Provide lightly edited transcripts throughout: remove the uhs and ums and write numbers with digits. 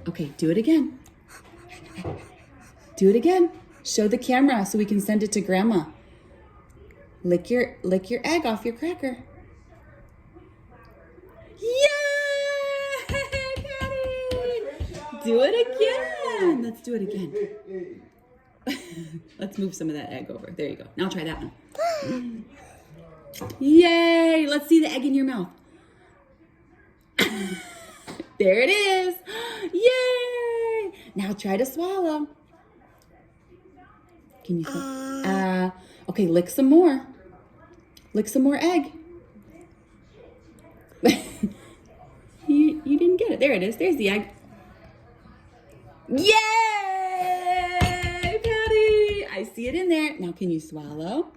Okay, do it again. Do it again. Show the camera so we can send it to Grandma. Lick your egg off your cracker. Yay, Patty! Do it again. Let's do it again. Let's move some of that egg over. There you go. Now try that one. Yay! Let's see the egg in your mouth. There it is. Yay! Now try to swallow. Can you say, okay, lick some more. Lick some more egg. You didn't get it. There it is. There's the egg. Yay! Patty! I see it in there. Now can you swallow?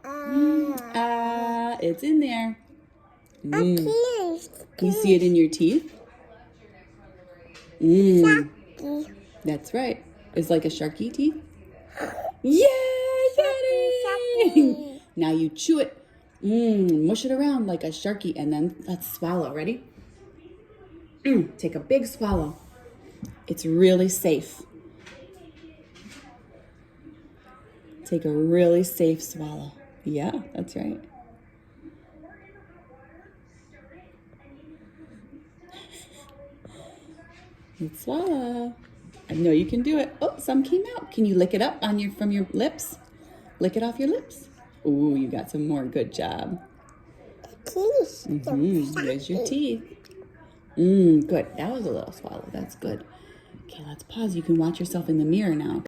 It's in there. You see it in your teeth? That's right. It's like a sharky teeth. Yay, Patty! Now you chew it. Mush it around like a sharky, and then let's swallow. Ready? Take a big swallow. It's really safe. Take a really safe swallow. Yeah, that's right. Let's swallow. I know you can do it. Oh, some came out. Can you lick it up from your lips? Lick it off your lips. Ooh, you got some more. Good job. There's your teeth. Good. That was a little swallow. That's good. Okay, let's pause. You can watch yourself in the mirror now.